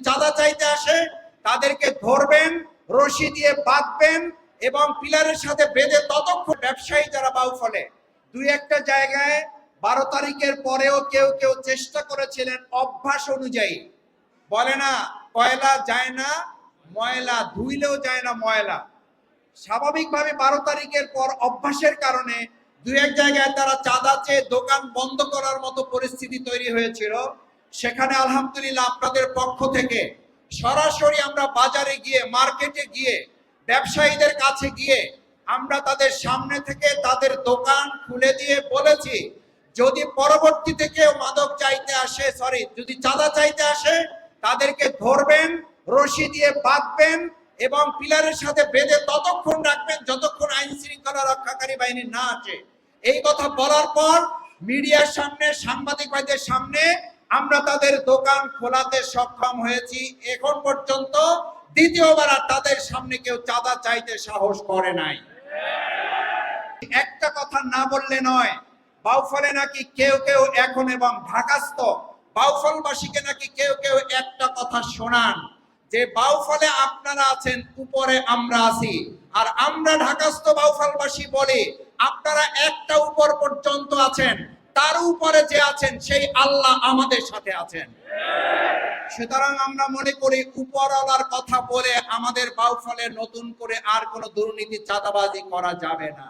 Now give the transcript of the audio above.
চাঁদা চাইতে আসে তাদেরকে ধরবেন, রশি দিয়ে বাঁধবেন এবং পিলারের সাথে বেঁধে ততক্ষণ ব্যবসায়ী যারা বাউফলে দুই একটা জায়গায় 12 তারিখের পরেও কেউ কেউ চেষ্টা করেছিলেন অভ্যাস অনুযায়ী, বলে না কয়লা যায় না ময়লা, ধুইলেও যায় না ময়লা। স্বাভাবিকভাবে 12 তারিখের পর অভ্যাসের কারণে দুই এক জায়গায় তারা চাঁদা চেয়ে দোকান বন্ধ করার মতো পরিস্থিতি তৈরি হয়েছিল। সেখানে আলহামদুলিল্লাহ আপনাদের পক্ষ থেকে সরাসরি আমরা বাজারে গিয়ে, মার্কেটে গিয়ে, ব্যবসায়ীদের কাছে গিয়ে আমরা তাদের সামনে থেকে তাদের দোকান খুলে দিয়ে বলেছি, যদি পরবর্তীতে কেউ মাদক চাইতে আসে, যদি চাঁদা চাইতে আসে তাদেরকে ধরবেন, রশি দিয়ে বাঁধবেন এবং পিলারের সাথে বেঁধে ততক্ষণ রাখবেন যতক্ষণ আইন শৃঙ্খলা রক্ষাকারী বাহিনী না আসে। এই কথা বলার পর মিডিয়ার সামনে, সাংবাদিক ভাইদের সামনে আমরা তাদের দোকান খোলাতে সক্ষম হয়েছি। এখন পর্যন্ত দ্বিতীয়বার আর তাদের সামনে কেউ চাঁদা চাইতে সাহস করে নাই। একটা কথা না বললে নয়, বাউফলে নাকি কেউ কেউ এখন এবং ঢাকাস্থ বাউফলবাসীকে নাকি কেউ কেউ একটা কথা শোনান যে বাউফলে আপনারা আছেন, উপরে আমরা আছি। আর আমরা ঢাকাস্থ বাউফলবাসী বলি আপনারা একটা উপর পর্যন্ত আছেন, তার উপরে যে আছেন সেই আল্লাহ আমাদের সাথে আছেন। সুতরাং আমরা মনে করি উপরওয়ালার কথা বলে আমাদের বাউফলে নতুন করে আর কোনো দুর্নীতি, চাঁদাবাজি করা যাবে না।